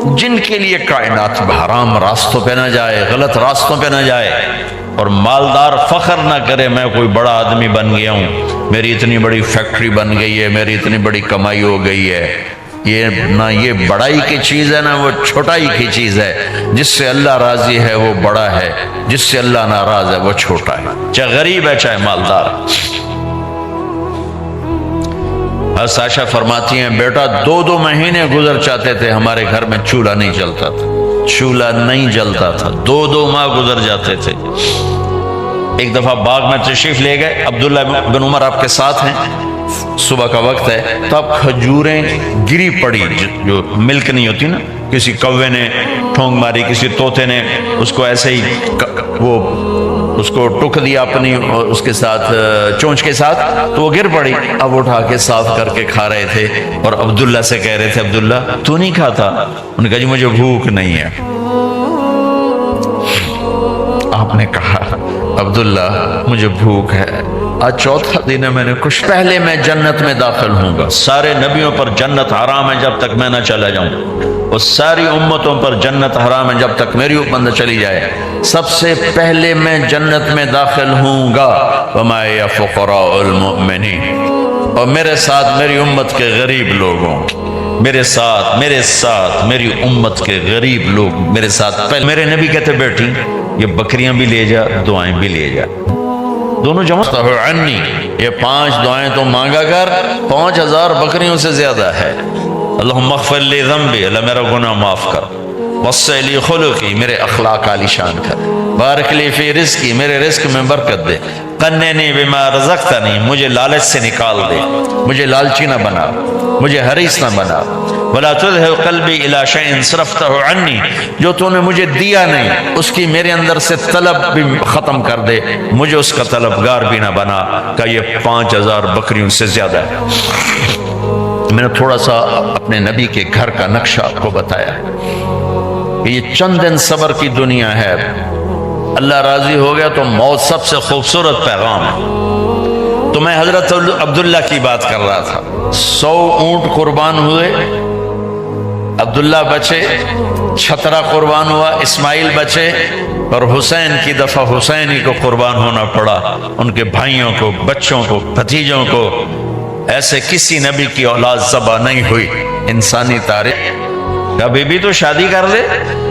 جن کے لیے کائنات میں حرام راستوں پہ نہ جائے، غلط راستوں پہ نہ جائے، اور مالدار فخر نہ کرے میں کوئی بڑا آدمی بن گیا ہوں، میری اتنی بڑی فیکٹری بن گئی ہے، میری اتنی بڑی کمائی ہو گئی ہے۔ یہ نہ یہ بڑائی کی چیز ہے، نہ وہ چھوٹائی کی چیز ہے۔ جس سے اللہ راضی ہے وہ بڑا ہے، جس سے اللہ ناراض ہے وہ چھوٹا ہے، چاہے غریب ہے چاہے مالدار۔ عائشہ فرماتی ہیں بیٹا 2 مہینے گزر جاتے تھے ہمارے گھر میں چولہا نہیں جلتا تھا، چولہا نہیں جلتا تھا، 2 ماہ گزر جاتے تھے۔ ایک دفعہ باغ میں تشریف لے گئے، عبداللہ بن عمر آپ کے ساتھ ہیں، صبح کا وقت ہے، تو اب کھجوریں گری پڑی، جو ملک نہیں ہوتی نا، کسی کوے نے ٹھونگ ماری، کسی طوطے نے اس کو ایسے ہی وہ اس کو ٹک دیا اپنی اس کے ساتھ چونچ کے ساتھ، تو وہ گر پڑی۔ اب اٹھا کے صاف کر کے کھا رہے تھے، اور عبداللہ سے کہہ رہے تھے عبداللہ تو نہیں کھاتا؟ انہوں نے کہا جی مجھے بھوک نہیں ہے۔ آپ نے کہا عبداللہ مجھے بھوک ہے، آج چوتھا دن ہے، میں نے کچھ پہلے میں جنت میں داخل ہوں گا۔ سارے نبیوں پر جنت حرام ہے جب تک میں نہ چلا جاؤں، اور ساری امتوں پر جنت حرام ہے جب تک میری امت نہ چلی جائے۔ سب سے پہلے میں جنت میں داخل ہوں گا، وما یا فقراء المؤمنین، اور میرے ساتھ میری امت کے غریب لوگوں، میرے ساتھ میری امت کے غریب لوگ میرے ساتھ۔ پہلے میرے نبی کہتے بیٹی یہ بکریاں بھی لے جا، دعائیں بھی لے جا، دونوں جمع عنی، یہ 5 دعائیں تو مانگا کر، 5000 بکریوں سے زیادہ ہے۔ اللہم اغفر لی ذنبی، اللہ میرا گناہ معاف کر، وسع لی خلقی، میرے اخلاق عالی شان کر، بارک لی فی رزقی، میرے رزق میں برکت دے، قننی بما رزقتنی، مجھے لالچ سے نکال دے، مجھے لالچی نہ بنا، مجھے حریص نہ بنا، ولا تذهب قلبی الی شیء صرفتہ عنی، جو تو نے مجھے دیا نہیں اس کی میرے اندر سے طلب بھی ختم کر دے، مجھے اس کا طلبگار بھی نہ بنا۔ کہ یہ 5000 بکریوں سے زیادہ ہے۔ میں نے تھوڑا سا اپنے نبی کے گھر کا نقشہ آپ کو بتایا کہ یہ چند دن صبر کی دنیا ہے، اللہ راضی ہو گیا تو موت سب سے خوبصورت پیغام ہے۔ تو میں حضرت عبداللہ کی بات کر رہا تھا، 100 اونٹ قربان ہوئے، عبداللہ بچے، چھترا قربان ہوا، اسماعیل بچے، اور حسین کی دفعہ حسین ہی کو قربان ہونا پڑا، ان کے بھائیوں کو، بچوں کو، بھتیجوں کو۔ ایسے کسی نبی کی اولاد ذبح نہیں ہوئی انسانی تاریخ۔ کبھی بھی تو شادی کر لے،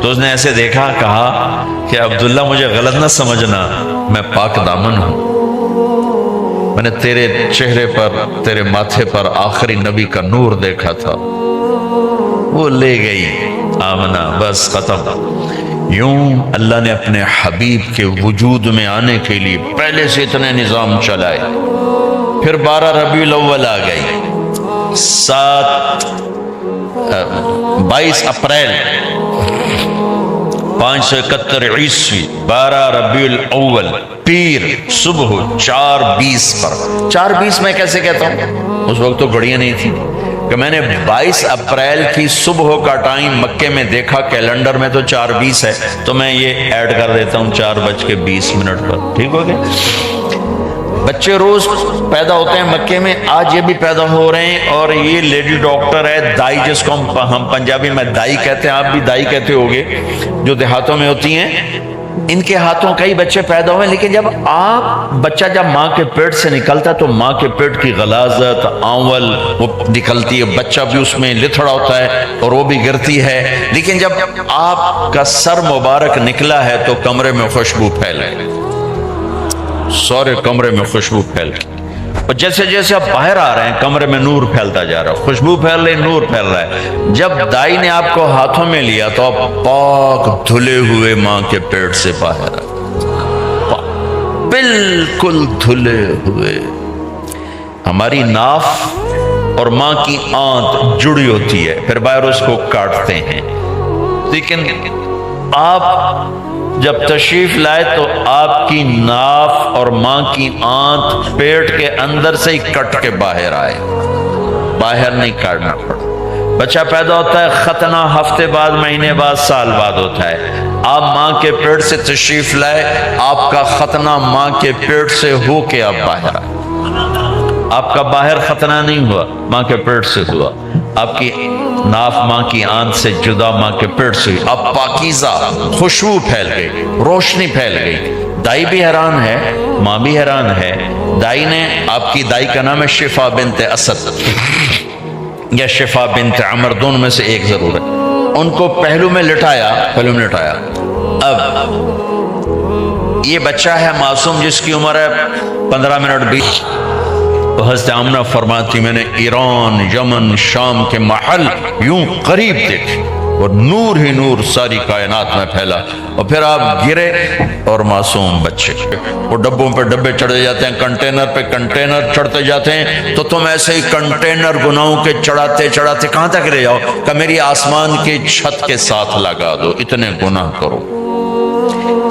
تو اس نے ایسے دیکھا، کہا کہ عبداللہ مجھے غلط نہ سمجھنا، میں پاک دامن ہوں، میں نے تیرے چہرے پر، تیرے ماتھے پر آخری نبی کا نور دیکھا تھا، وہ لے گئی آمنہ، بس ختم۔ یوں اللہ نے اپنے حبیب کے وجود میں آنے کے لیے پہلے سے اتنے نظام چلائے۔ پھر 12 ربیع الاول آ گئی، 22 اپریل 571 عیسوی، 12 ربیع الاول، پیر، صبح 4:20 پر۔ 4:20 میں کیسے کہتا ہوں؟ اس وقت تو گھڑیاں نہیں تھی، کہ میں نے 22 اپریل کی صبح کا ٹائم مکے میں دیکھا، کیلنڈر میں تو 4:20 ہے، تو میں یہ ایڈ کر دیتا ہوں 4:20 پر، ٹھیک ہو گیا۔ بچے روز پیدا ہوتے ہیں مکے میں، آج یہ بھی پیدا ہو رہے ہیں، اور یہ لیڈی ڈاکٹر ہے، دائی، جس کو ہم پنجابی میں دائی کہتے ہیں، آپ بھی دائی کہتے ہوگے، جو دیہاتوں میں ہوتی ہیں، ان کے ہاتھوں کئی بچے پیدا ہوئے۔ لیکن جب بچہ جب ماں کے پیٹ سے نکلتا ہے تو ماں کے پیٹ کی غلاظت، آنول وہ نکلتی ہے، بچہ بھی اس میں لتھڑا ہوتا ہے اور وہ بھی گرتی ہے، لیکن جب آپ کا سر مبارک نکلا ہے تو کمرے میں خوشبو پھیل گئی، سارے کمرے میں خوشبو پھیل گئی، اور جیسے جیسے آپ باہر آ رہے ہیں کمرے میں نور پھیلتا جا رہا ہے، خوشبو پھیل رہی، نور پھیل رہا ہے۔ جب دائی نے آپ کو ہاتھوں میں لیا تو آپ پاک دھلے ہوئے ماں کے پیٹ سے باہر آئے، بالکل دھلے ہوئے۔ ہماری ناف اور ماں کی آنت جڑی ہوتی ہے، پھر باہر اس کو کاٹتے ہیں، لیکن آپ جب تشریف لائے تو آپ کی ناف اور ماں کی آنت پیٹ کے اندر سے ہی کٹ کے باہر آئے، باہر نہیں کاٹنا پڑا۔ بچہ پیدا ہوتا ہے، ختنہ ہفتے بعد، مہینے بعد، سال بعد ہوتا ہے۔ آپ ماں کے پیٹ سے تشریف لائے، آپ کا ختنہ ماں کے پیٹ سے ہو کے آپ باہر آئے، آپ کا باہر ختنہ نہیں ہوا، ماں کے پیٹ سے ہوا۔ آپ کی नाफ माँ की आंत से जुदा, माँ के पेट से। अब पाकीज़ा खुशबू फैल गई, रोशनी फैल गई। दाई भी हैरान है, माँ भी हैरान है। दाई ने, आपकी दाई का नाम है शिफा बिनत असद या शिफा बिनत अमर, दोनों में से एक जरूर है। उनको पहलू में लिटाया, पहलू में लिटाया। अब ये बच्चा है मासूम, जिसकी उम्र है 15 मिनट 20। तो हज़रत आमना फरमाती, मैंने ईरान, यमन, शाम के महल यूं करीब देखे और नूर ही नूर सारी कायनात में फैला। और फिर आप गिरे और मासूम बच्चे, वो डब्बों पे डब्बे चढ़े जाते हैं, कंटेनर पे कंटेनर चढ़ते जाते हैं। तो तुम ऐसे ही कंटेनर गुनाहों के चढ़ाते चढ़ाते कहां तक ले जाओ कि मेरी आसमान की छत के साथ लगा दो। इतने गुनाह करो,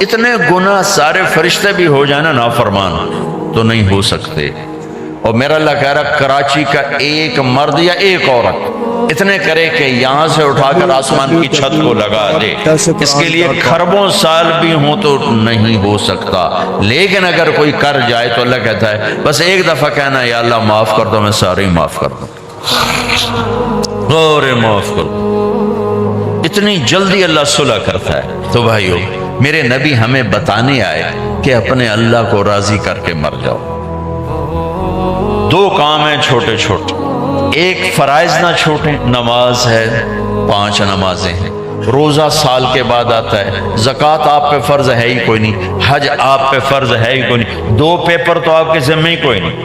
इतने गुनाह सारे फरिश्ते भी हो जाए ना नाफरमान तो नहीं हो सकते। और मेरा अल्लाह कह रहा, कराची का एक मर्द या एक औरत इतने करे कि यहां से उठाकर आसमान की छत को लगा दे, इसके लिए खरबों साल भी हो तो नहीं हो सकता। लेकिन अगर कोई कर जाए तो अल्लाह कहता है बस एक दफा कहना, या अल्लाह माफ कर दो, मैं सारे ही माफ कर दूं, और माफ कर दो। इतनी जल्दी अल्लाह सुलह करता है। तो भाइयों, मेरे नबी हमें बताने आए कि अपने अल्लाह को राजी करके मर जाओ। दो काम हैं छोटे छोटे, एक फराइज ना छोटे, नमाज है, 5 नमाजें हैं, रोजा साल के बाद आता है, ज़कात आप पे फर्ज है ही कोई नहीं, हज आप पे फर्ज है ही कोई नहीं, 2 पेपर तो आपके जिम्मे ही कोई नहीं,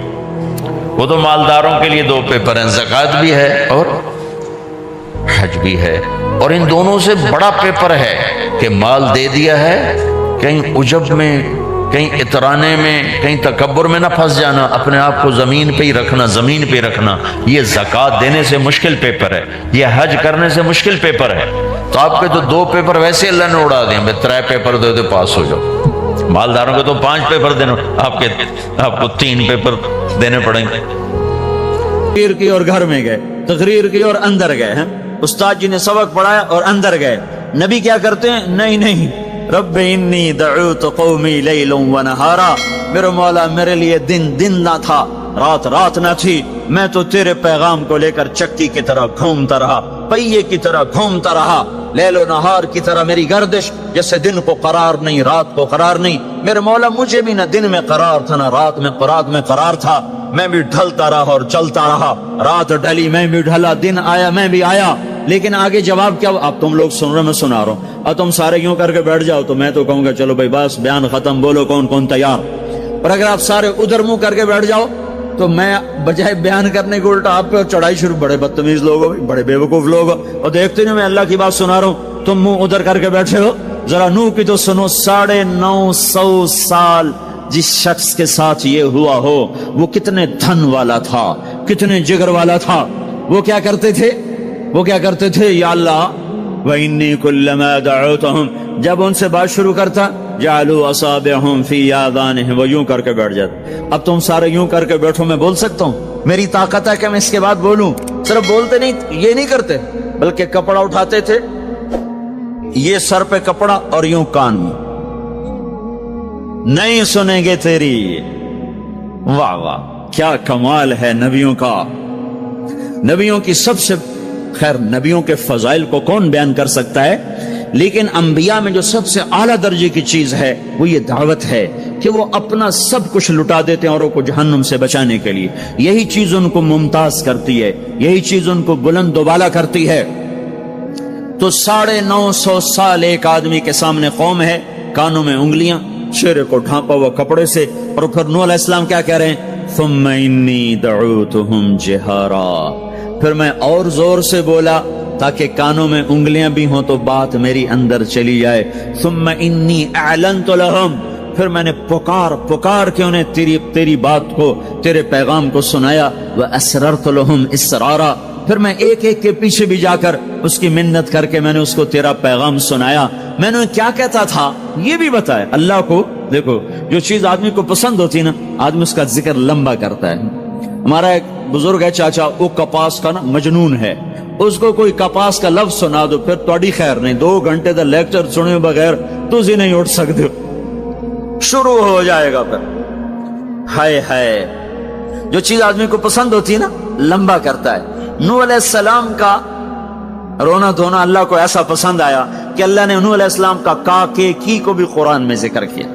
वो तो मालदारों के लिए 2 पेपर हैं, ज़कात भी है और हज भी है। और इन दोनों से बड़ा पेपर है कि माल दे दिया है, कहीं उजब में, कहीं इतराने में, कहीं तकब्बुर में ना फंस जाना, अपने आप को जमीन पे ही रखना, जमीन पे रखना। ये ज़कात देने से मुश्किल पेपर है, ये हज करने से मुश्किल पेपर है। तो आपके तो 2 पेपर वैसे अल्लाह ने उड़ा दिए, 3 पेपर दे दो पास हो जाओ। मालदारों को तो 5 पेपर देना, आपको 3 पेपर देने पड़ेंगे। तकरीर की और घर में गए, तकरीर की और अंदर गए हैं, उस्ताद जी ने सबक पढ़ाया और अंदर गए। नबी क्या करते हैं, नहीं नहीं, रब्बे इन्नी दअउतु कौमी लैलन व नहारा, मेरे मौला मेरे लिए दिन दिन ना था, रात रात ना थी, मैं तो तेरे पैगाम को लेकर चक्की की तरह घूमता रहा, पहिए की तरह घूमता रहा, लैलो नहार की तरह मेरी गर्दिश, जैसे दिन को करार नहीं, रात को करार नहीं। मेरे मौला मुझे भी ना दिन में करार था, ना रात में करार था, मैं भी ढलता रहा और चलता रहा, रात ढली मैं भी ढला, दिन आया मैं भी आया। लेकिन आगे जवाब क्या? अब तुम लोग सुन रहे, मैं सुना रहा हूं, और तुम सारे यूं करके बैठ जाओ तो मैं तो कहूंगा चलो भाई बस बयान खत्म, बोलो कौन कौन तैयार। और अगर आप सारे उधर मुंह करके बैठ जाओ तो मैं बजाय बयान करने के उल्टा आप पे चढ़ाई शुरू। बड़े बदतमीज लोग हो, बड़े बेवकूफ लोग हो, और देखते नहीं मैं अल्लाह की बात सुना रहा हूं, तुम मुंह उधर करके बैठे हो। जरा नूह की तो सुनो, 950 साल जिस शख्स के साथ ये हुआ हो, वो कितने धन वाला था, कितने जिगर वाला था। वो क्या करते थे? या अल्लाह व इन्नी कुल्लमा दअउतहुम, जब उनसे बात शुरू करता, जालू असाबिहुम फी आज़ानिहिम, वो यूं करके बैठ जाते। अब तुम सारे यूं करके बैठो, मैं बोल सकता हूं, मेरी ताकत है कि मैं इसके बाद बोलूं। सिर्फ बोलते नहीं, ये नहीं करते, बल्कि कपड़ा उठाते थे, ये सर पे कपड़ा और यूं कान में, नहीं सुनेंगे तेरी। वाह वाह, क्या कमाल है नबियों का। नबियों की सबसे, खैर नबियों के फजाइल को कौन बयान कर सकता है, लेकिन अंबिया में जो सबसे आला दर्जे की चीज है वो ये दावत है कि वो अपना सब कुछ लुटा देते हैं औरों को जहन्नुम से बचाने के लिए। यही चीज उनको मुमताज करती है, यही चीज उनको बुलंद दोबाला करती है। तो 950 साल एक आदमी के सामने कौम है, कानों में उंगलियां, चेहरे को ढांपा हुआ कपड़े से, और फिर नूह अलैहिस्सलाम क्या कह रहे हैं, सुम्मा इन्नी दअउतुहुम जिहारा, फिर मैं और जोर से बोला ताकि कानों में उंगलियां भी हो तो बात मेरी अंदर चली जाए। सुम्मा इन्नी अअलनतु लहुम, फिर मैंने पुकार के उन्हें तेरी बात को, तेरे पैगाम को सुनाया। व असररतु लहुम इसरारा, फिर मैं एक एक के पीछे भी जाकर उसकी मिन्नत करके मैंने उसको तेरा पैगाम सुनाया। मैंने क्या कहता था ये भी बताया। अल्लाह को देखो, जो चीज आदमी को पसंद होती है ना, आदमी उसका जिक्र लंबा करता है। हमारा एक बुजुर्ग है चाचा, वो कपास का ना मजनून है, उसको कोई कपास का लफ्ज सुना दो फिर थोड़ी खैर नहीं, 2 घंटे का लेक्चर सुने बगैर तुझी नहीं उठ सकते हो, शुरू हो जाएगा फिर। हाय हाय, जो चीज आदमी को पसंद होती है ना, लंबा करता है। नूह अलैहिस्सलाम का رونا دھونا اللہ کو ایسا پسند آیا کہ اللہ نے نوح علیہ السلام کا کا کے کی کو بھی قرآن میں ذکر کیا.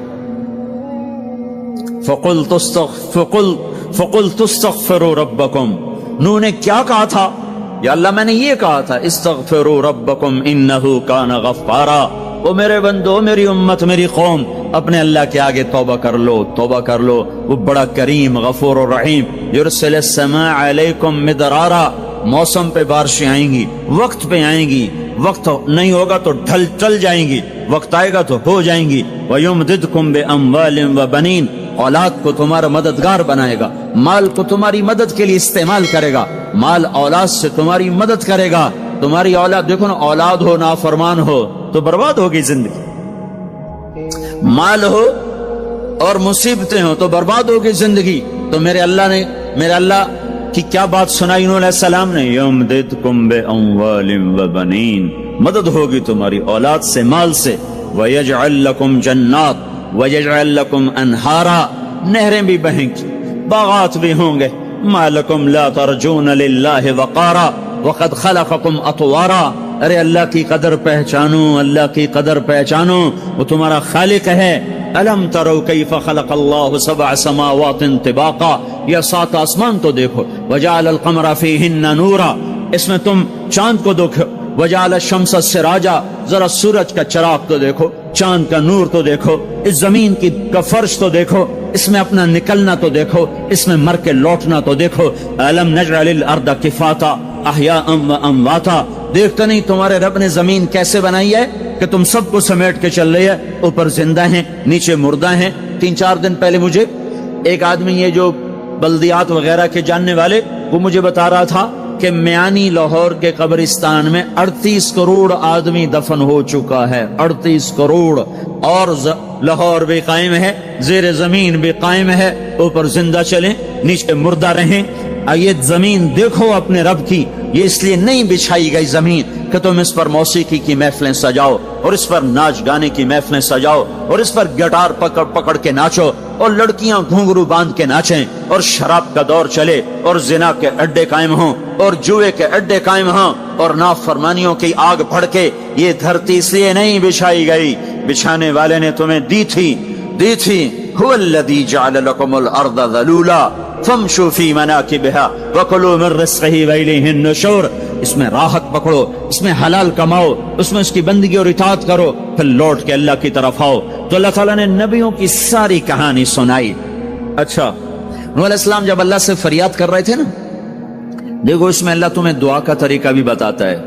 فَقُلْتُ اسْتَغْفِرُوا رَبَّكُمْ. نوح نے کیا کہا تھا؟ یا اللہ میں نے یہ کہا تھا استغفروا ربکم انہو کان غفارا. او میرے بندو، میری امت، میری قوم، اپنے اللہ کے آگے توبہ کر لو، توبہ کر لو. وہ بڑا کریم، غفور و رحیم. یرسل السماء علیکم مدرارا. موسم پہ بارشیں آئیں گی، وقت پہ آئیں گی. وقت نہیں ہوگا تو ٹل جائیں گی، وقت آئے گا تو ہو جائیں گی. وَيُمْدِدْكُمْ بِأَمْوَالٍ وَبَنِينَ. اولاد کو تمہارا مددگار بنائے گا، مال کو تمہاری مدد کے لیے استعمال کرے گا. مال اولاد سے تمہاری مدد کرے گا. تمہاری اولاد، دیکھو نا، اولاد ہو نافرمان ہو تو برباد ہوگی زندگی. مال ہو اور مصیبتیں ہو تو برباد ہوگی زندگی. تو میرے اللہ کی کیا بات سنائی نوح علیہ السلام نے؟ یمددکم باموال وبنین. مدد ہوگی تمہاری اولاد سے، مال سے. ویجعل لکم جنات ویجعل لکم انہارا. نہریں بھی بہیں گی، باغات بھی ہوں گے. ما لکم لا ترجون للہ وقارا وقد خلقکم اطوارا. ارے اللہ کی قدر پہچانو، اللہ کی قدر پہچانو، وہ تمہارا خالق ہے. الم ترو کیف خلق اللہ سبع سماوات طباقا. یہ 7 آسمان تو دیکھو. وجعل القمر فیہن نورا. اس میں تم چاند کو دیکھو. وجعل الشمس سراجا. ذرا سورج کا چراغ تو دیکھو، چاند کا نور تو دیکھو. اس زمین کا فرش تو دیکھو، اس میں اپنا نکلنا تو دیکھو، اس میں مر کے لوٹنا تو دیکھو. الم نجعل الارض کفاتا احیاء و امواتا. دیکھتے نہیں تمہارے رب نے زمین کیسے بنائی ہے کہ تم سب کو سمیٹ کے چل رہی ہے. اوپر زندہ ہیں، نیچے مردہ ہیں. 3-4 دن پہلے مجھے ایک آدمی، یہ جو بلدیات وغیرہ کے جاننے والے، وہ مجھے بتا رہا تھا کہ میانی لاہور کے قبرستان میں 38 کروڑ آدمی دفن ہو چکا ہے. 38 کروڑ. اور لاہور بھی قائم ہے، زیر زمین بھی قائم ہے. اوپر زندہ چلیں، نیچے مردہ رہیں. یہ زمین دیکھو اپنے رب کی. یہ اس لیے نہیں بچھائی گئی زمین کہ تم اس پر موسیقی کی محفلیں سجاؤ، اور اس پر ناچ گانے کی محفلیں سجاؤ، اور اس پر گٹار پکڑ کے ناچو، اور لڑکیاں گھنگرو باندھ کے ناچیں، اور شراب کا دور چلے، اور زنا کے اڈے قائم ہوں، اور جوئے کے اڈے قائم ہوں، اور نافرمانیوں کی آگ بھڑکے. یہ دھرتی اس لیے نہیں بچھائی گئی، بچھانے والے نے تمہیں دی تھی. هو الذی جعل لکم الارض ذلولا فامشوا فی مناکبہا وکلوا من رزقہ والیہ النشور. اس میں راحت پکڑو، اس میں حلال کماؤ، اس میں اس کی بندگی اور اطاعت کرو، پھر لوٹ کے اللہ کی طرف آؤ. تو اللہ تعالیٰ نے نبیوں کی ساری کہانی سنائی. اچھا، نوح علیہ السلام جب اللہ سے فریاد کر رہے تھے نا، دیکھو اس میں اللہ تمہیں دعا کا طریقہ بھی بتاتا ہے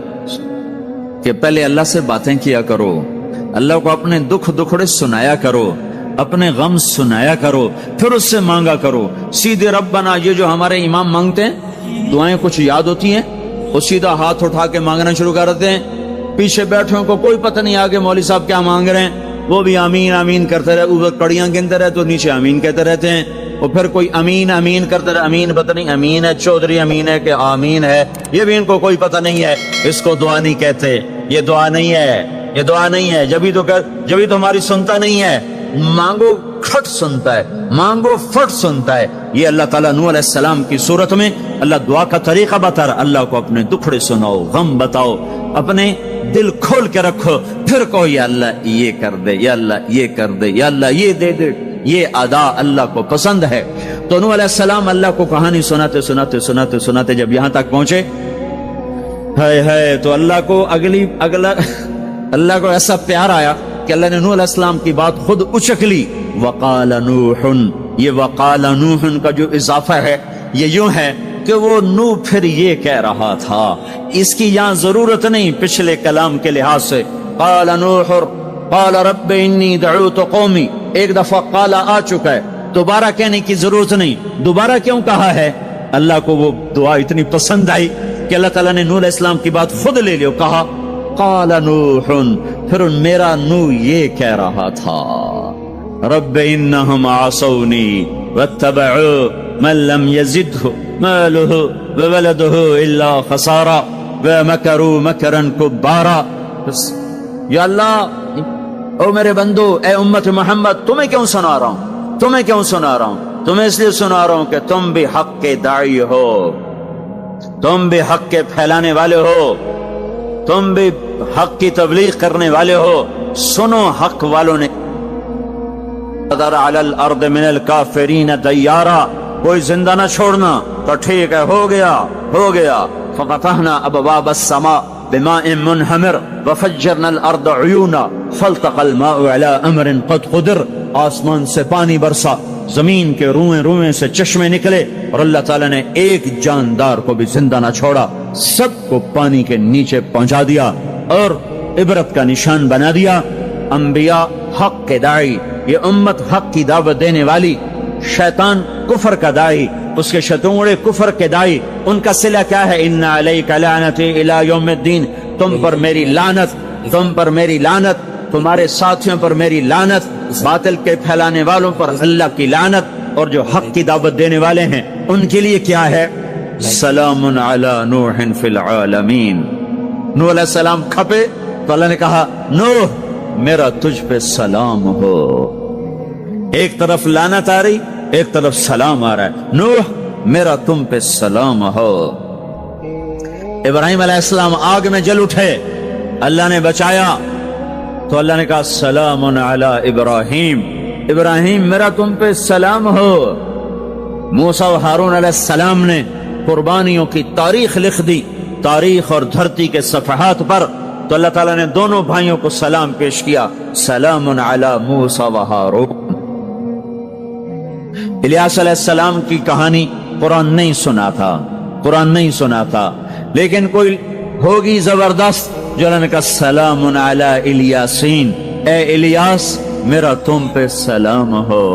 کہ پہلے اللہ سے باتیں کیا کرو، اللہ کو اپنے دکھڑے سنایا کرو، اپنے غم سنایا کرو، پھر اس سے مانگا کرو. سیدھے ربنا، یہ جو ہمارے امام مانگتے ہیں دعائیں کچھ یاد ہوتی ہیں، وہ سیدھا ہاتھ اٹھا کے مانگنا شروع کرتے ہیں. پیچھے بیٹھوں کو کوئی پتہ نہیں آگے مولوی صاحب کیا مانگ رہے ہیں. وہ بھی آمین آمین کرتے رہے، اوپر کڑیاں گنتے رہے تو نیچے آمین کہتے رہتے ہیں. اور پھر کوئی امین امین کرتے رہے. امین پتہ نہیں امین ہے چودھری امین ہے کہ آمین ہے، یہ بھی ان کو کوئی پتہ نہیں ہے. اس کو دعا نہیں کہتے، یہ دعا نہیں ہے، یہ دعا نہیں ہے. جبھی تو ہماری سنتا نہیں ہے. مانگو کھٹ سنتا ہے، مانگو فٹ سنتا ہے. یہ اللہ تعالیٰ نوح علیہ السلام کی صورت میں اللہ دعا کا طریقہ بتا رہا. اللہ کو اپنے دکھڑے سناؤ، غم بتاؤ، اپنے دل کھول کے رکھو، پھر کہو یا اللہ یہ کر دے، یا اللہ یہ کر دے، یا اللہ یہ دے دے. یہ ادا اللہ کو پسند ہے. تو نوح علیہ السلام اللہ کو کہانی سناتے جب یہاں تک پہنچے، تو اللہ کو اللہ کو ایسا پیار آیا کہ اللہ نے نوح علیہ السلام کی بات خود اچک لی. وقال نوح، یہ وقال نوح کا جو اضافہ ہے یہ یوں ہے کہ وہ نوح پھر یہ کہہ رہا تھا. اس کی یہاں ضرورت نہیں پچھلے کلام کے لحاظ سے. قال نوح قال رب انی دعوت قومی، ایک دفعہ قال آ چکا ہے، دوبارہ کہنے کی ضرورت نہیں. دوبارہ کیوں کہا ہے؟ اللہ کو وہ دعا اتنی پسند آئی کہ اللہ تعالیٰ نے نوح علیہ السلام کی بات خود لے لی. کہا قال نوح، پھر میرا نوح یہ کہہ رہا تھا رب انہم عصونی واتبعوا من لم یزدہ مالہ وولدہ الا خسارا ومکروا مکرا کبارا. یا اللہ، او میرے بندو، اے امت محمد، تمہیں کیوں سنا رہا ہوں؟ تمہیں اس لیے سنا رہا ہوں کہ تم بھی حق کے داعی ہو، تم بھی حق کے پھیلانے والے ہو. तुम भी हक की तबलीग करने वाले हो, सुनो हक वालों ने अलल अर्द मिनल काफिरीन दय्यारा, कोई जिंदा न छोड़ना। तो ठीक है, हो गया। फफतहना अबवाब अस्समा बिमाइन मुनहमिर वफज्जरना अल अर्द उयूना फल्तक़ल माउ अला अमरिन क़द क़ुदिर, आसमान से पानी बरसा, जमीन के रुएं रुएं से चश्मे निकले, और अल्लाह ताला ने एक जानदार को भी जिंदा न छोड़ा, सबको पानी के नीचे पहुंचा दिया और इबरत का निशान बना दिया। अंबिया हक के दाई, ये उम्मत हक की दावत देने वाली, शैतान कुफर का दाई, उसके शतूड़े कुफर के दाई, उनका सिला क्या है? इन्ना अलैका लानती इला यौमिद्दीन, तुम पर मेरी लानत, तुम्हारे साथियों पर मेरी लानत, बातिल के फैलाने वालों पर अल्लाह की लानत, और जो हक की दावत देने वाले हैं उनके लिए क्या है? सलामुन अला नूहिन फिल आलमीन। नूह अलैहि सलाम खपे तो अल्लाह ने कहा, नूह मेरा तुझ पे सलाम हो। एक तरफ लानत आ रही, एक तरफ सलाम आ रहा है, नूह मेरा तुम पे सलाम हो। इब्राहिम अलैहिस्सलाम आग में जल उठे, अल्लाह ने बचाया, तो अल्लाह ने कहा सलामुन अला इब्राहिम, इब्राहिम मेरा तुम पे सलाम हो। मूसा और हारून अलैहिस्सलाम ने कुर्बानियों की तारीख लिख दी, तारीख और धरती के सफ़हात पर, तो अल्लाह ताला ने दोनों भाइयों को सलाम पेश किया, सलामुन अला मूसा व हारून। इलियास अलैहिस्सलाम की कहानी कुरान नहीं सुना था, लेकिन कोई होगी जबरदस्त जो अल्लाह ने कहा सलामुन अला इलियासीन, ए इलियास मेरा तुम पे सलाम हो।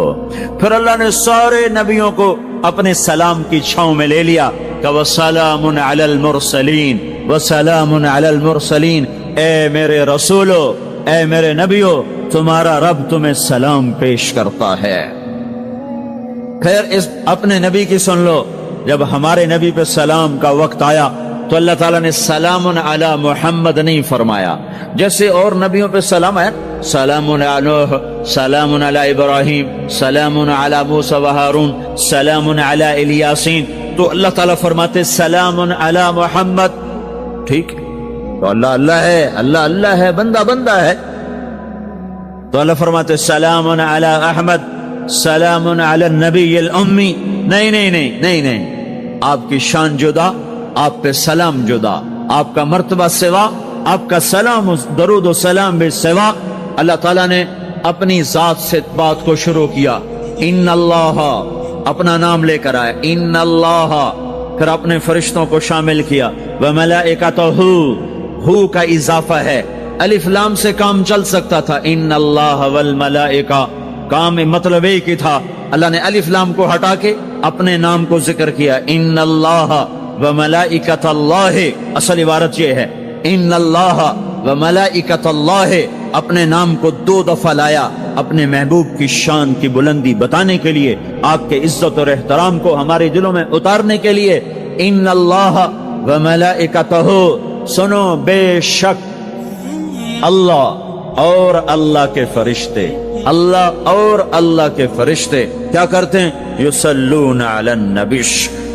फिर अल्लाह ने सारे नबियों को अपने सलाम की छांव में ले लिया, कहा वसलामुन अलल मुरसलीन, वसलामुन अलल मुरसलीन, ए मेरे रसूलो, ए मेरे नबियो, तुम्हारा रब तुम्हें सलाम पेश करता है। खैर इस अपने नबी की सुन लो, जब हमारे नबी पे सलाम का वक्त आया तो अल्लाह ताला ने सलामुन अला मुहम्मद नहीं फरमाया, जैसे और नबियों पे सलाम है, सलामुन अला नूह, सलामुन अला इब्राहिम, सलामुन अला मूसा व हारून, सलामुन अला इलियासीन, तो अल्लाह ताला फरमाते सलामुन अला मुहम्मद। ठीक, तो अल्लाह अल्लाह है, अल्लाह अल्लाह है, बंदा बंदा है, तो अल्लाह फरमाते सलामुन अला अहमद, सलामुन अला नबील उम्मी। नहीं, आपकी शान जुदा, आप पे सलाम जुदा, आपका मर्तबा सिवा, आपका सलाम दरूद व सलाम भी सिवा। अल्लाह ताला ने अपनी जात से बात को शुरू किया, इन्नल्लाह, अपना नाम लेकर आए, इन्नल्लाह, फिर अपने फरिश्तों को शामिल किया, व मलाइकतहू, हू का इजाफा है, अलिफ लाम से काम चल सकता था, इन्नल्लाह वल मलाइका, काम में मतलब एक ही था, अल्लाह ने अलिफ लाम को हटा के अपने नाम को जिक्र किया, इन्नल्लाह व मलाइकतल्लाह, असल इबारत ये है, इन्नल्लाह व मलाइकतल्लाह, अपने नाम को 2 दफा लाया, अपने महबूब की शान की बुलंदी बताने के लिए, आपके इज्जत और एहतराम को हमारे दिलों में उतारने के लिए, इन्नल्लाह व मलाइकतहू, सुनो बेशक अल्लाह और अल्लाह के फरिश्ते, अल्लाह और अल्लाह के फरिश्ते क्या करते हैं? युसल्लून अलन नबिश,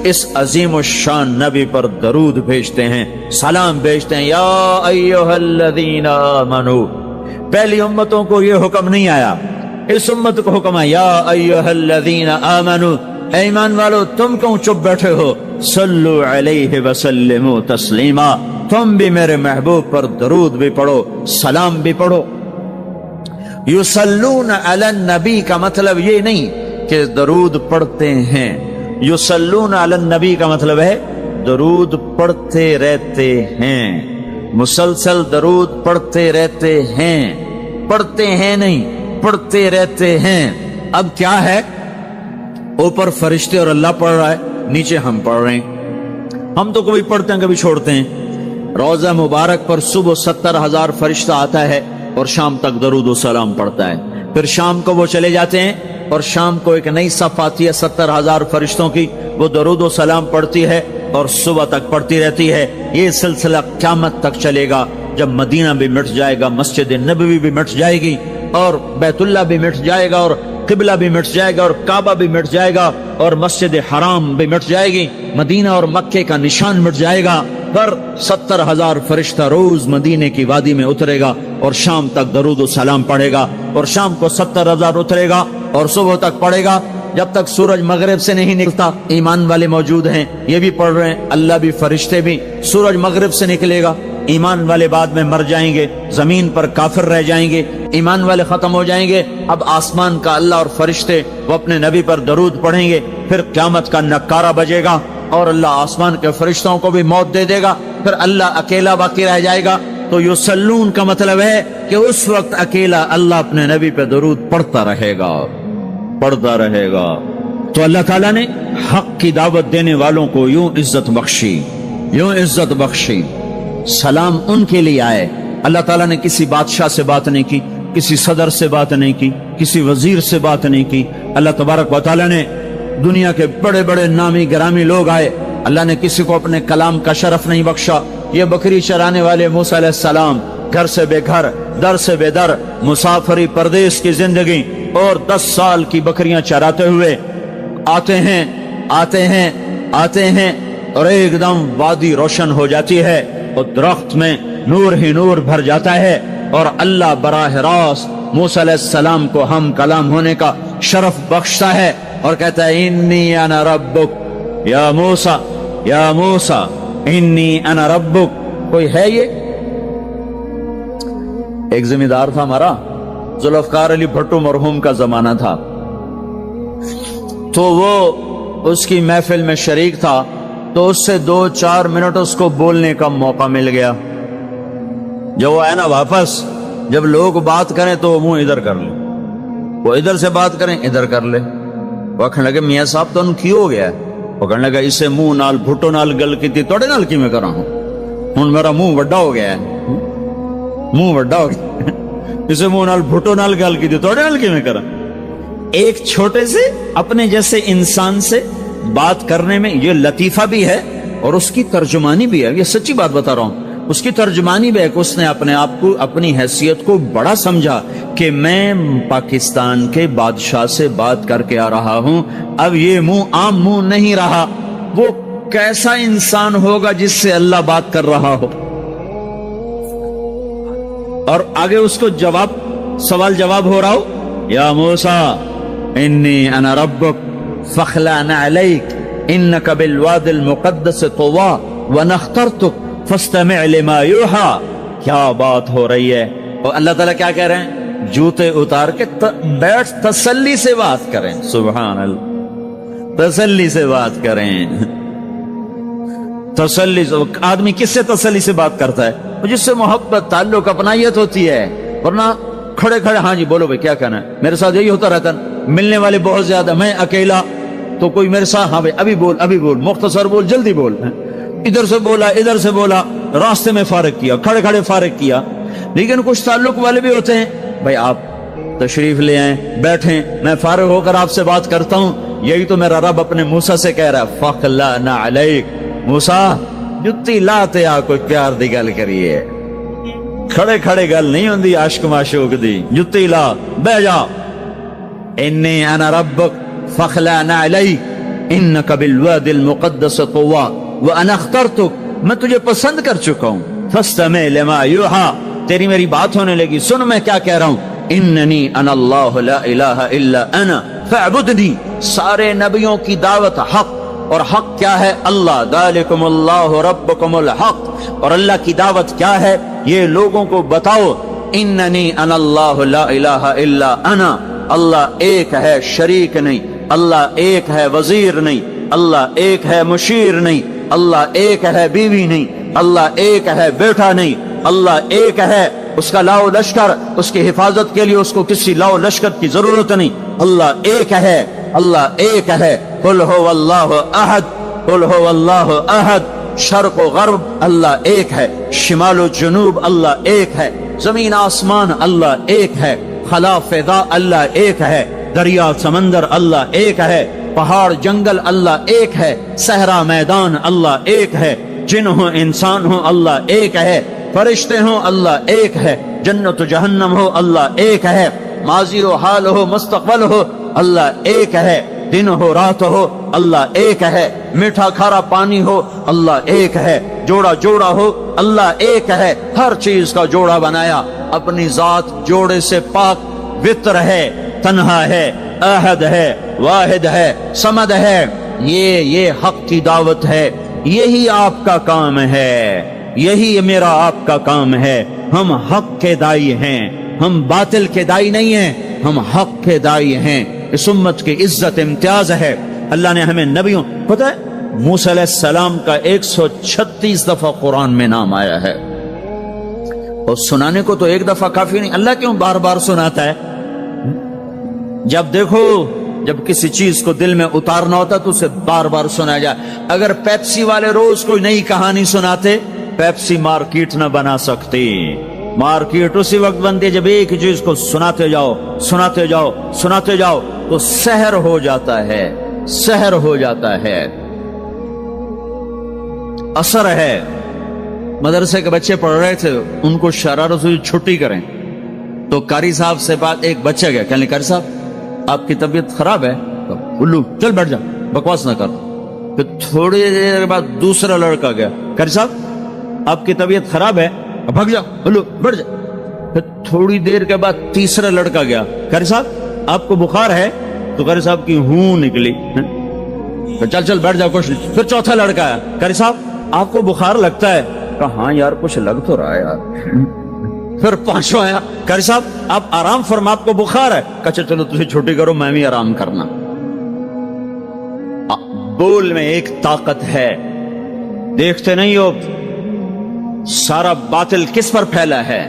इस अजीम शान नबी पर दरूद भेजते हैं, सलाम भेजते हैं, या अय्युहल्लज़ीना आमनू। पहली उम्मतों को यह हुक्म नहीं आया, इस उम्मत को हुक्म है, या अय्युहल्लज़ीना आमनू, ईमान वालो तुम क्यों चुप बैठे हो? सल्लु अलैहि वसल्लिमु तस्लीमा, तुम भी मेरे महबूब पर दरूद भी पढ़ो, सलाम भी पढ़ो। युसल्लून अलन नबी का मतलब ये नहीं कि दरूद पढ़ते हैं, युसल्लून अलन नबी का मतलब है दरूद पढ़ते रहते हैं, मुसलसल दरूद पढ़ते रहते हैं, पढ़ते हैं नहीं, पढ़ते रहते हैं। अब क्या है, ऊपर फरिश्ते और अल्लाह पढ़ रहा है, नीचे हम पढ़ रहे हैं। हम तो कभी पढ़ते हैं कभी छोड़ते हैं। रोजा मुबारक पर सुबह 70,000 फरिश्ता आता है और शाम तक दरूद व सलाम पढ़ता है, फिर शाम को वो चले जाते हैं और शाम को एक नई सफ आती है 70,000 फरिश्तों की, वो दरूद व सलाम पढ़ती है और सुबह तक पढ़ती रहती है। ये सिलसिला क़यामत तक चलेगा, जब मदीना भी मिट जाएगा, मस्जिद नबवी भी मिट जाएगी और बैतुल्ला भी मिट जाएगा और किबला भी मिट जाएगा और काबा भी मिट जाएगा और मस्जिद हराम भी मिट जाएगी, मदीना और मक्के का निशान मिट जाएगा। پر 70,000 فرشتہ روز مدینے کی وادی میں اترے گا اور شام تک درود و سلام پڑھے گا، اور شام کو 70,000 اترے گا اور صبح تک پڑھے گا جب تک سورج مغرب سے نہیں نکلتا۔ ایمان والے موجود ہیں، یہ بھی پڑھ رہے ہیں، اللہ بھی فرشتے بھی۔ سورج مغرب سے نکلے گا، ایمان والے بعد میں مر جائیں گے، زمین پر کافر رہ جائیں گے، ایمان والے ختم ہو جائیں گے۔ اب آسمان کا اللہ اور فرشتے وہ اپنے نبی پر درود پڑھیں گے، پھر قیامت کا نکارہ بجے گا اور اللہ آسمان کے فرشتوں کو بھی موت دے دے گا، پھر اللہ اکیلا باقی رہ جائے گا۔ تو یصلون کا مطلب ہے کہ اس وقت اکیلا اللہ اپنے نبی پہ درود پڑھتا رہے گا، پڑھتا رہے گا۔ تو اللہ تعالیٰ نے حق کی دعوت دینے والوں کو یوں عزت بخشی، یوں عزت بخشی۔ سلام ان کے لیے آئے۔ اللہ تعالیٰ نے کسی بادشاہ سے بات نہیں کی، کسی صدر سے بات نہیں کی، کسی وزیر سے بات نہیں کی۔ اللہ تبارک و تعالیٰ نے دنیا کے بڑے بڑے نامی گرامی لوگ آئے، اللہ نے کسی کو اپنے کلام کا شرف نہیں بخشا۔ یہ بکری چرانے والے موسیٰ علیہ السلام گھر سے بے گھر، در سے بے در، مسافری پردیس کی زندگی اور 10 سال کی بکریاں چراتے ہوئے آتے ہیں آتے ہیں آتے ہیں اور ایک دم وادی روشن ہو جاتی ہے اور درخت میں نور ہی نور بھر جاتا ہے، اور اللہ براہ راست موسیٰ علیہ السلام کو ہم کلام ہونے کا شرف بخشتا ہے اور کہتا ہے انی انا ربک یا موسیٰ، یا موسیٰ انی انا ربک۔ کوئی ہے یہ؟ ایک ذمہ دار تھا ہمارا، ذوالفقار علی بھٹو مرحوم کا زمانہ تھا، تو وہ اس کی محفل میں شریک تھا، تو اس سے 2-4 منٹ اس کو بولنے کا موقع مل گیا۔ جب وہ آئے نا واپس، جب لوگ بات کریں تو وہ منہ ادھر کر لے، وہ ادھر سے بات کریں ادھر کر لے۔ وہ کہنے لگے میاں صاحب تو ان کی ہو گیا ہے۔ وہ کہنے لگا اسے منہ نال بھٹو نال گل کی تھی توڑے نال کی میں کر رہا ہوں، ہوں میرا منہ وڈا ہو گیا ہے، منہ وڈا ہو گیا، اسے منہ نال بھٹو نال گل کی تھی توڑے نال کی میں کر رہا ہوں۔ ایک چھوٹے سے اپنے جیسے انسان سے بات کرنے میں یہ لطیفہ بھی ہے اور اس کی ترجمانی بھی ہے، یہ سچی بات بتا رہا ہوں، اس کی ترجمانی بھی ہے کہ اس نے اپنے آپ کو، اپنی حیثیت کو بڑا سمجھا کہ میں پاکستان کے بادشاہ سے بات کر کے آ رہا ہوں، اب یہ منہ عام منہ نہیں رہا۔ وہ کیسا انسان ہوگا جس سے اللہ بات کر رہا ہو؟ اور آگے اس کو جواب، سوال جواب ہو رہا ہو، یا موسیٰ انی انا ربک فاخلع نعلیک انک بالواد المقدس طوی وانا اخترتک فاستمع لما یوحی۔ کیا بات ہو رہی ہے؟ اور اللہ تعالیٰ کیا کہہ رہے ہیں؟ جوتے اتار کے بیٹھ، تسلی سے بات کریں، سبحان اللہ، تسلی سے بات کریں، تسلی سے۔ آدمی کس سے تسلی سے بات کرتا ہے؟ جس سے محبت، تعلق، اپنائیت ہوتی ہے، ورنہ کھڑے کھڑے ہاں جی بولو بھائی کیا کہنا ہے، میرے ساتھ یہی ہوتا رہتا ہے، ملنے والے بہت زیادہ، میں اکیلا، تو کوئی میرے ساتھ ہاں بھائی ابھی بول، مختصر بول، جلدی بول، ادھر سے بولا ادھر سے بولا، راستے میں فارغ کیا، کھڑے کھڑے فارغ کیا۔ لیکن کچھ تعلق والے بھی ہوتے ہیں، بھائی آپ تشریف لے آئیں، بیٹھیں، میں فارغ ہو کر آپ سے بات کرتا ہوں۔ یہی تو میرا رب اپنے موسیٰ سے کہہ رہا ہے، فاخلع نعلیک، موسیٰ جتی لاتے آ کوئی پیار دی گل کریے، کھڑے کھڑے گل نہیں ہوندی عاشق معشوق دی، جتی لا بہ جا۔ انی انا ربک فاخلع نعلیک انک بالواد المقدس طوی وانا اخترتک، میں تجھے پسند کر چکا ہوں، فاستمع لما یوحی، تیری میری بات ہونے لگی، سن میں کیا کہہ رہا ہوں، اننی انا اللہ لا الہ الا انا فاعبدنی۔ سارے نبیوں کی دعوت حق، اور حق کیا ہے؟ اللہ، ذالکم اللہ ربکم الحق، اور اللہ کی دعوت کیا ہے؟ یہ لوگوں کو بتاؤ، اننی انا اللہ لا الہ الا انا، اللہ ایک ہے، شریک نہیں، اللہ ایک ہے، وزیر نہیں، اللہ ایک ہے، مشیر نہیں، اللہ ایک ہے، بیوی نہیں، اللہ ایک ہے، بیٹا نہیں، اللہ ایک ہے، اس کا لاؤ لشکر، اس کی حفاظت کے لیے اس کو کسی لاؤ لشکر کی ضرورت نہیں، اللہ ایک ہے، اللہ ایک ہے، قل هو اللہ احد، قل هو اللہ احد، شرق و غرب اللہ ایک ہے، شمال و جنوب اللہ ایک ہے، زمین آسمان اللہ ایک ہے، خلا فضا اللہ ایک ہے، دریا سمندر اللہ ایک ہے، پہاڑ جنگل اللہ ایک ہے، صحرا میدان اللہ ایک ہے، جن ہوں انسان ہوں اللہ ایک ہے، فرشتے ہوں اللہ ایک ہے، جنت و جہنم ہو اللہ ایک ہے، ماضی و حال ہو مستقبل ہو اللہ ایک ہے، دن ہو رات ہو اللہ ایک ہے، میٹھا کھارا پانی ہو اللہ ایک ہے، जोड़ा जोड़ा हो, अल्लाह एक है, हर चीज का जोड़ा बनाया, अपनी जात जोड़े से पाक, वित्र है, तन्हा है, अहद है, वाहिद है, समद है। ये हक की दावत है, यही आपका काम है, यही मेरा आपका काम है। हम हक के दाई हैं, हम बातिल के दाई नहीं हैं, हम हक के दाई हैं। इस उम्मत की इज्जत इम्तियाज है। अल्लाह ने हमें नबियों, पता है मूसा अलैहिस्सलाम का 136 दफा कुरान में नाम आया है, और सुनाने को तो एक दफा काफी नहीं, अल्लाह क्यों बार बार सुनाता है? जब देखो, जब किसी चीज को दिल में उतारना होता तो उसे बार बार सुनाया जाए। अगर पेप्सी वाले रोज कोई नई कहानी सुनाते, पेप्सी मार्केट न बना सकती। मार्केट उसी वक्त बनती है जब एक ही चीज को सुनाते जाओ, सुनाते जाओ, सुनाते जाओ, तो सहर हो जाता है, सहर हो जाता है, असर है। मदरसे के बच्चे पढ़ रहे थे, उनको शरारत हुई छुट्टी करें, तो कारी साहब से बात, एक बच्चा गया, कहने कारी साहब आपकी तबीयत खराब है? तो उल्लू चल बैठ जा, बकवास ना कर। फिर थोड़ी देर के बाद दूसरा लड़का गया, कारी साहब आपकी तबीयत खराब है? भाग जा, उल्लू बैठ जा। फिर थोड़ी देर के बाद तीसरा लड़का गया, कारी साहब आपको बुखार है? तो कारी साहब की हूं निकली, तो चल चल बैठ जा कुछ। फिर चौथा लड़का आया, कारी साहब आपको बुखार लगता है? कहा हाँ यार कुछ लग तो रहा है यार। फिर पांचवा आया, कारी साहब आप आराम फरमा, आपको बुखार है? कहा चलो तुझे छुट्टी करो, मैं भी आराम करना। बोल में एक ताकत है, देखते नहीं हो सारा बातिल किस पर फैला है?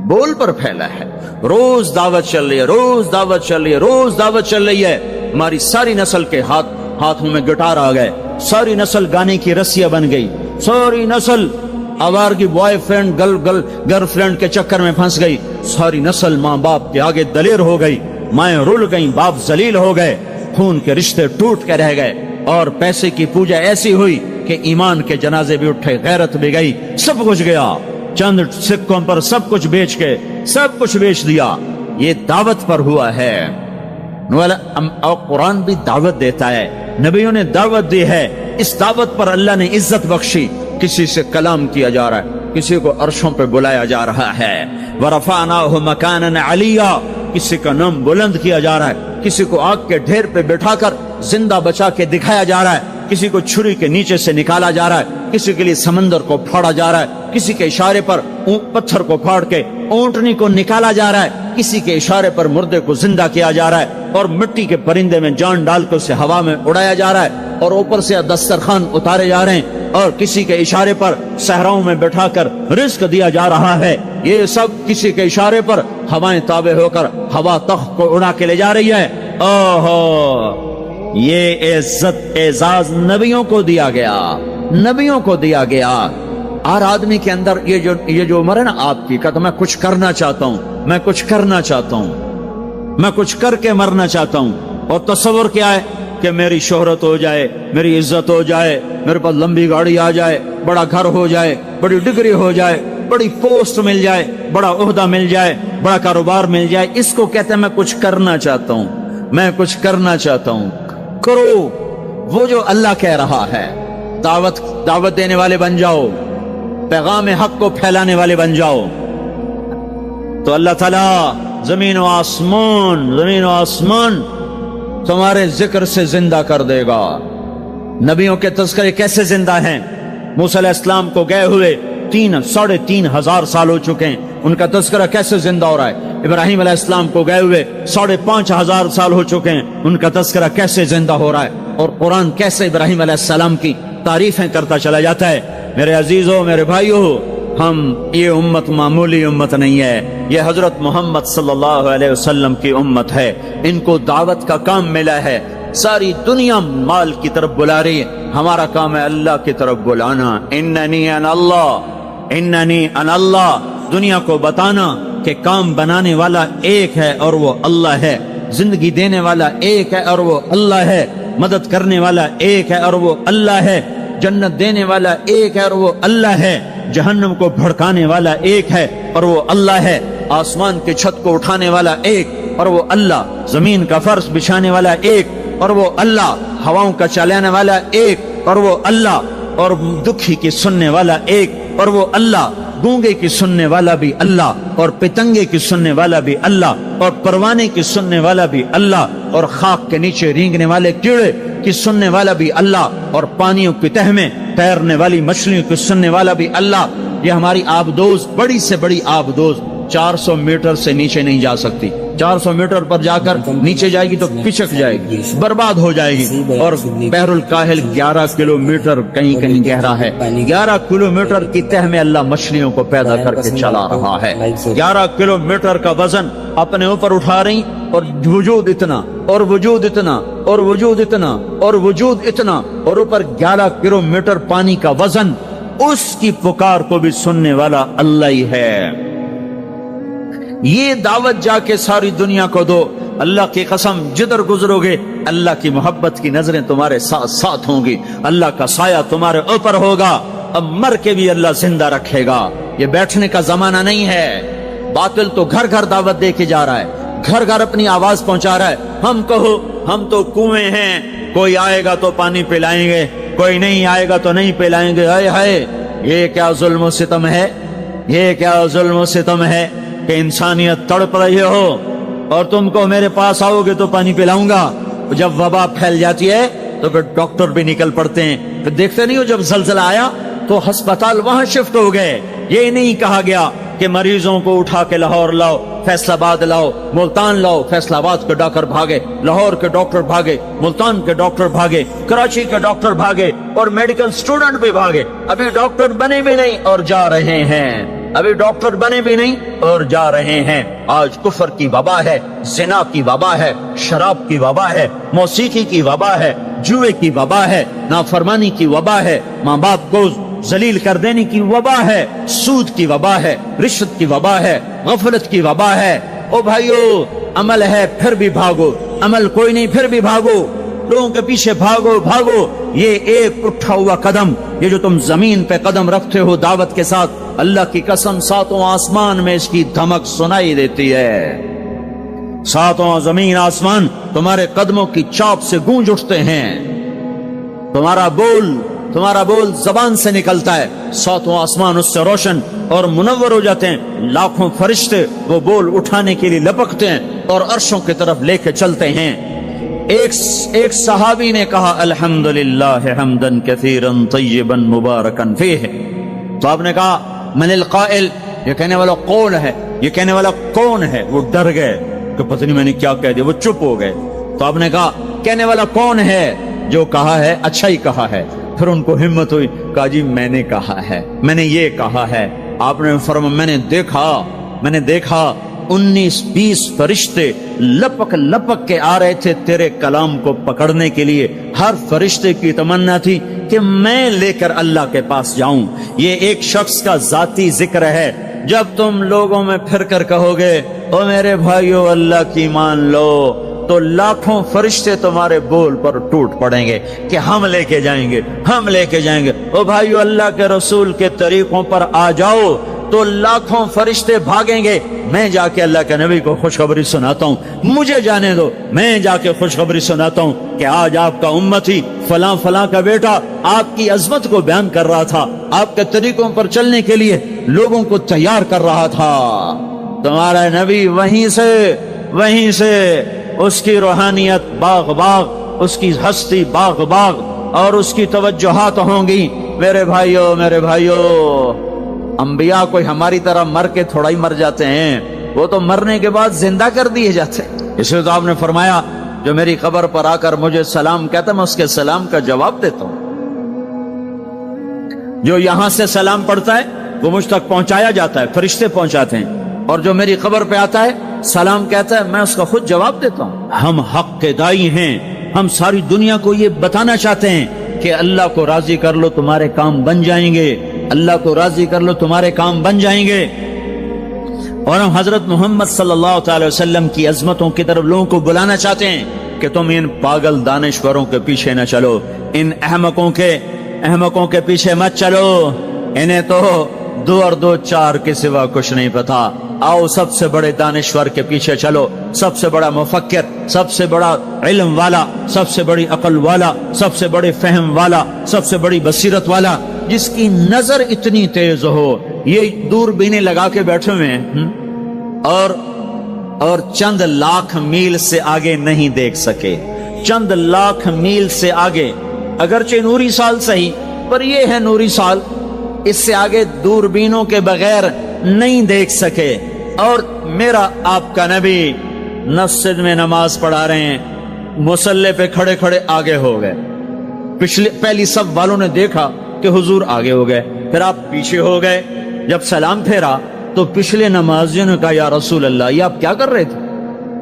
बोल पर फैला है। रोज दावत चल रही है, रोज दावत चल रही है, रोज दावत चल रही है। हमारी सारी नस्ल के हाथों में गिटार आ गए, सारी नस्ल गाने की रस्सियां बन गई, सारी नस्ल आवार की बॉयफ्रेंड गर्लफ्रेंड के चक्कर में फंस गई, सारी नस्ल माँ बाप के आगे दलेर हो गई, माएं रुल गई, बाप जलील हो गए, खून के रिश्ते टूट के रह गए, और पैसे की पूजा ऐसी हुई कि ईमान के जनाजे भी उठे, गैरत भी गई, सब कुछ गया। चंद सिक्कों पर सब कुछ बेच के सब कुछ बेच दिया। ये दावत पर हुआ है। और कुरान भी दावत देता है, नबियों ने दावत दी है। इस दावत पर अल्लाह ने इज्जत बख्शी। किसी से कलाम किया जा रहा है, किसी को अर्शों पे बुलाया जा रहा है। वरफ़अनाहु मकानन अलिया, किसी का नाम बुलंद किया जा रहा है, किसी को आग के ढेर पे बिठाकर जिंदा बचा के दिखाया जा रहा है, किसी को छुरी के नीचे से निकाला जा रहा है, किसी के लिए समंदर को फाड़ा जा रहा है, किसी के इशारे पर पत्थर को फाड़ के ऊंटनी को निकाला जा रहा है, किसी के इशारे पर मुर्दे को जिंदा किया जा रहा है, और मिट्टी के परिंदे में जान डाल कर उसे हवा में उड़ाया जा रहा है, और ऊपर से दस्तरखान उतारे जा रहे हैं, और किसी के इशारे पर सहराओं में बैठाकर रिस्क दिया जा रहा है। ये सब किसी के इशारे पर हवाएं ताबे होकर हवा तख्त को उड़ा के ले जा रही है। ओहो, ये इज्जत एजाज नबियों को दिया गया, नबियों को दिया गया। हर आदमी के अंदर ये जो उम्र है ना आपकी, कहता मैं कुछ करना चाहता हूं, मैं कुछ करना चाहता हूं, मैं कुछ करके मरना चाहता हूं। और तस्वर क्या है कि मेरी शोहरत हो जाए, मेरी इज्जत हो जाए, मेरे पास लंबी गाड़ी आ जाए, बड़ा घर हो जाए, बड़ी डिग्री हो जाए, बड़ी पोस्ट मिल जाए, बड़ा ओहदा मिल जाए, बड़ा कारोबार मिल जाए। इसको कहते हैं मैं कुछ करना चाहता हूं, मैं कुछ करना चाहता हूं। करो वो जो अल्लाह कह रहा है। दावत देने वाले बन जाओ, पैगाम हक को फैलाने वाले बन जाओ, तो अल्लाह ताला जमीन व आसमान तुम्हारे जिक्र से जिंदा कर देगा। नबियों के तज़किरे कैसे जिंदा हैं? मूसा अलैहिस्सलाम को गए हुए 3,500 साल हो चुके हैं, उनका तज़किरा कैसे जिंदा हो रहा है? इब्राहिम अलैहिस्सलाम को गए हुए 5,500 साल हो चुके हैं, उनका तज़किरा कैसे जिंदा हो रहा है? और कुरान कैसे इब्राहिम अलैहिस्सलाम की तारीफें करता चला जाता है। मेरे अजीजों, मेरे भाइयों, हम ये उम्मत मामूली उम्मत नहीं है, ये हजरत मोहम्मद सल्लल्लाहु अलैहि वसल्लम की उम्मत है। इनको दावत का काम मिला है। सारी दुनिया माल की तरफ बुला रही है, हमारा काम है अल्लाह की तरफ बुलाना। इन्ननी अन अल्लाह, दुनिया को बताना कि काम बनाने वाला एक है और वो अल्लाह है, जिंदगी देने वाला एक है और वो अल्लाह है, मदद करने वाला एक है और वो अल्लाह है, जन्नत देने वाला एक है और वो अल्लाह है, जहन्नम को भड़काने वाला एक है और वो अल्लाह है, आसमान की छत को उठाने वाला एक और वो अल्लाह, जमीन का फर्श बिछाने वाला एक और वो अल्लाह, हवाओं का चलाने वाला एक और वो अल्लाह, اور दुखी की सुनने वाला एक, और वो अल्लाह गूंगे की सुनने वाला भी अल्लाह, और पितंगे की सुनने वाला भी अल्लाह, और परवाने की सुनने वाला भी अल्लाह, और खाक के नीचे रेंगने वाले कीड़े की सुनने वाला भी अल्लाह, और पानियों की तह में तैरने वाली मछलियों की सुनने वाला भी अल्लाह। ये हमारी आबदोज, बड़ी से बड़ी आबदोज 400 मीटर से नीचे नहीं जा सकती। 400 मीटर पर जाकर नीचे जाएगी तो पिचक जाएगी, बर्बाद हो जाएगी। और बहरुल काहिल 11 किलोमीटर कहीं कहीं गहरा है। 11 किलोमीटर की तह में अल्लाह मछलियों को पैदा करके चला रहा है। 11 किलोमीटर का वजन अपने ऊपर उठा रही, और वजूद इतना, और वजूद इतना, और वजूद इतना, और वजूद इतना, और ऊपर 11 किलोमीटर पानी का वजन। उसकी पुकार को भी सुनने वाला अल्लाह ही है। ये दावत जाके सारी दुनिया को दो। अल्लाह की कसम, जिधर गुजरोगे अल्लाह की मोहब्बत की नजरें तुम्हारे साथ साथ होंगी, अल्लाह का साया तुम्हारे ऊपर होगा। अब मर के भी अल्लाह जिंदा रखेगा। ये बैठने का जमाना नहीं है। बातिल तो घर घर दावत दे के जा रहा है, घर घर अपनी आवाज पहुंचा रहा है। हम कहो हम तो कुएं हैं, कोई आएगा तो पानी पिलाएंगे, कोई नहीं आएगा तो नहीं पिलाएंगे। हाय हाय, ये क्या जुल्म सितम है, ये क्या जुल्म सितम है कि इंसानियत तड़प रही हो और तुमको मेरे पास आओगे तो पानी पिलाऊंगा। जब वबा फैल जाती है तो फिर डॉक्टर भी निकल पड़ते हैं। फिर देखते नहीं हो, जब जलजला आया तो अस्पताल वहां शिफ्ट हो गए। ये नहीं कहा गया कि मरीजों को उठा के लाहौर लाओ, फैसलाबाद लाओ, मुल्तान लाओ। फैसलाबाद के डॉक्टर भागे, लाहौर के डॉक्टर भागे, मुल्तान के डॉक्टर भागे, कराची के डॉक्टर भागे, और मेडिकल स्टूडेंट भी भागे। अभी डॉक्टर बने भी नहीं और जा रहे हैं। अभी डॉक्टर बने भी नहीं और जा रहे हैं। आज कुफर की वबा है, जिना की वबा है, शराब की वबा है, मौसीकी की वबा है, जुए की वबा है, नाफरमानी की वबा है, माँ बाप को जलील कर देने की वबा है, सूद की वबा है, रिश्वत की वबा है, गफलत की वबा है। ओ भाइयों, अमल है फिर भी भागो, अमल कोई नहीं फिर भी भागो, लोगों के पीछे भागो भागो। ये एक उठा हुआ कदम, ये जो तुम जमीन पे कदम रखते हो दावत के साथ, अल्लाह की कसम सातों आसमान में इसकी धमक सुनाई देती है। सातों जमीन आसमान तुम्हारे कदमों की चाप से गूंज उठते हैं। तुम्हारा बोल जबान से निकलता है, सातों आसमान उससे रोशन और मुनव्वर हो जाते हैं। लाखों फरिश्ते वो बोल उठाने के लिए लपकते हैं और अर्शों की तरफ लेके चलते हैं। एक सहाबी ने कहा, अल्हम्दुलिल्लाह हम्दन कसीरन तय्यबन मुबारकन फीह। तो आपने कहा, मनिल काइल, ये कहने वाला कौन है, ये कहने वाला कौन है? वो डर गए कि पता नहीं मैंने क्या कह दिया, वो चुप हो गए। तो आपने कहा, कहने वाला कौन है? जो कहा है अच्छा ही कहा है। फिर उनको हिम्मत हुई, कहा जी मैंने कहा है, मैंने ये कहा है। आपने फरमाया, मैंने देखा 19-20 फरिश्ते लपक लपक के आ रहे थे तेरे कलाम को पकड़ने के लिए। हर फरिश्ते की तमन्ना थी कि मैं लेकर अल्लाह के पास जाऊं। ये एक शख्स का जाती जिक्र है। जब तुम लोगों में फिर कर कहोगे, ओ मेरे भाइयों अल्लाह की मान लो, तो लाखों फरिश्ते तुम्हारे बोल पर टूट पड़ेंगे कि हम लेके जाएंगे, हम लेके जाएंगे। ओ भाइयों अल्लाह के रसूल के तरीकों पर आ जाओ तो लाखों फरिश्ते भागेंगे। मैं जाके अल्लाह के नबी को खुशखबरी सुनाता हूँ, मुझे जाने दो, मैं जाके खुशखबरी सुनाता हूँ कि आज आपका उम्मती फलां फलां का बेटा आपकी अजमत को बयान कर रहा था, आपके तरीकों पर चलने के लिए लोगों को तैयार कर रहा था। तुम्हारा नबी वहीं से उसकी रूहानियत बाग बाग, उसकी हस्ती बाग बाग और उसकी तवज्जुहात होंगी। मेरे भाइयों, अंबिया कोई हमारी तरह मर के थोड़ा ही मर जाते हैं, वो तो मरने के बाद जिंदा कर दिए जाते हैं। इसलिए तो आपने फरमाया, जो मेरी कब्र पर आकर मुझे सलाम कहता मैं उसके सलाम का जवाब देता हूं। जो यहां से सलाम पढ़ता है वो मुझ तक पहुंचाया जाता है, फरिश्ते पहुंचाते हैं, और जो मेरी कब्र पे आता है सलाम कहता है मैं उसका खुद जवाब देता हूं। हम हक के दाई हैं। हम सारी दुनिया को ये बताना चाहते हैं कि अल्लाह को राजी कर लो तुम्हारे काम बन जाएंगे, अल्लाह को राजी कर लो तुम्हारे काम बन जाएंगे। और हम हजरत मोहम्मद सल्लल्लाहु अलैहि वसल्लम की अजमतों की तरफ लोगों को बुलाना चाहते हैं कि तुम इन पागल दानिश्वरों के पीछे न चलो, इन अहमकों के पीछे मत चलो। इन्हें तो दो और दो चार के सिवा कुछ नहीं पता। आओ सबसे बड़े दानिश्वर के पीछे चलो, सबसे बड़ा मुफक्किर, सबसे बड़ा इल्म वाला, सबसे बड़ी अकल वाला, सबसे बड़े फहम वाला, सबसे बड़ी बसीरत वाला, जिसकी नजर इतनी तेज हो, ये दूरबीनें लगा के बैठे हुए हैं और चंद लाख मील से आगे नहीं देख सके। चंद लाख मील से आगे, अगरचे नूरी साल सही, पर ये है नूरी साल, इससे आगे दूरबीनों के बगैर नहीं देख सके। और मेरा आपका नबी मस्जिद में नमाज पढ़ा रहे हैं, मुसल्ले पे खड़े खड़े आगे हो गए। पहली सब वालों ने देखा कि हुजूर आगे हो गए, फिर आप पीछे हो गए। जब सलाम फेरा तो पिछले नमाजियों ने कहा, या रसूल अल्लाह, ये आप क्या कर रहे थे?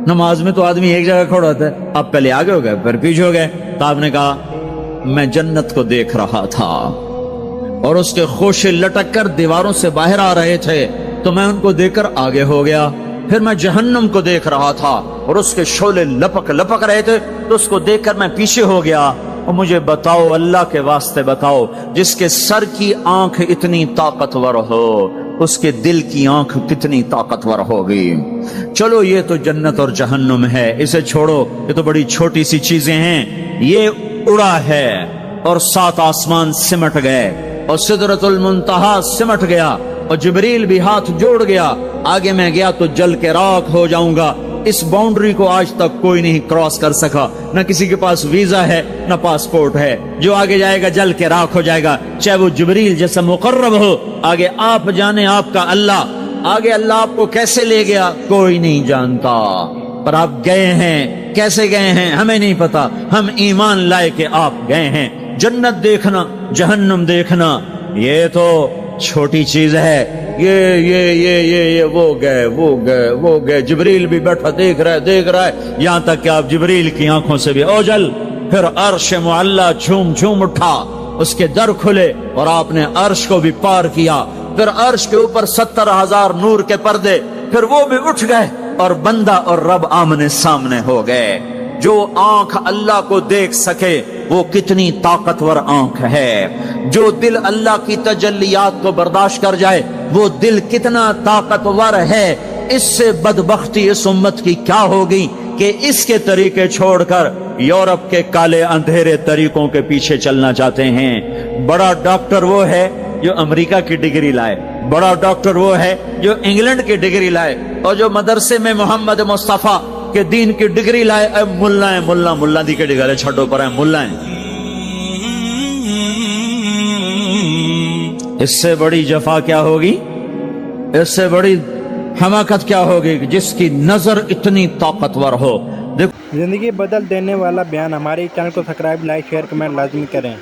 नमाज में तो आदमी एक जगह खड़ा होता है, आप पहले आगे हो गए फिर पीछे हो गए। तो आपने कहा, मैं जन्नत को देख रहा था और उसके खोशे लटक कर दीवारों से बाहर आ रहे थे, तो मैं उनको देखकर आगे हो गया। फिर मैं जहन्नम को देख रहा था और उसके शोले लपक लपक रहे थे, तो उसको देखकर मैं पीछे हो गया। और मुझे बताओ, अल्लाह के वास्ते बताओ, जिसके सर की आंख इतनी ताकतवर हो, उसके दिल की आंख कितनी ताकतवर होगी। चलो ये तो जन्नत और जहन्नुम है, इसे छोड़ो, ये तो बड़ी छोटी सी चीजें हैं। ये उड़ा है और 7 आसमान सिमट गए और सिदरतुल मुंतहा सिमट गया और जिब्रील भी हाथ जोड़ गया, आगे मैं गया तो जल के राख हो जाऊंगा। इस बाउंड्री को आज तक कोई नहीं क्रॉस कर सका, न किसी के पास वीजा है न पासपोर्ट है। जो आगे जाएगा जल के राख हो जाएगा, चाहे वो जिब्रील जैसा मुकर्रब हो। आगे आप जाने आपका अल्लाह, आगे अल्लाह आपको कैसे ले गया कोई नहीं जानता, पर आप गए हैं। कैसे गए हैं हमें नहीं पता, हम ईमान लाए के आप गए हैं। जन्नत देखना, जहन्नुम देखना, ये तो छोटी चीज है। ये वो गए। जिब्रील भी बैठा देख रहा है, यहां तक कि आप जिब्रील की आंखों से भी ओझल। फिर अर्श मुअल्ला झूम झूम उठा, उसके दर खुले और आपने अर्श को भी पार किया। फिर अर्श के ऊपर 70,000 नूर के पर्दे, फिर वो भी उठ गए और बंदा और रब आमने सामने हो गए। जो आंख अल्लाह को देख सके वो कितनी ताकतवर आंख है। जो दिल अल्लाह की तजल्लियात को बर्दाश्त कर जाए वो दिल कितना ताकतवर है। इससे बदबख्ती इस उम्मत की क्या होगी कि इसके तरीके छोड़कर यूरोप के काले अंधेरे तरीकों के पीछे चलना चाहते हैं। बड़ा डॉक्टर वो है जो अमेरिका की डिग्री लाए, बड़ा डॉक्टर वो है जो इंग्लैंड की डिग्री लाए, और जो मदरसे में मोहम्मद मुस्तफा के दीन की डिग्री लाए। मुल्ला दी के डिग्री छठो पर है मुल्ला है। इससे बड़ी जफा क्या होगी, इससे बड़ी हमाकत क्या होगी कि जिसकी नजर इतनी ताकतवर हो। जिंदगी बदल देने वाला बयान हमारे चैनल को सब्सक्राइब, लाइक, शेयर, कमेंट लाजमी करें।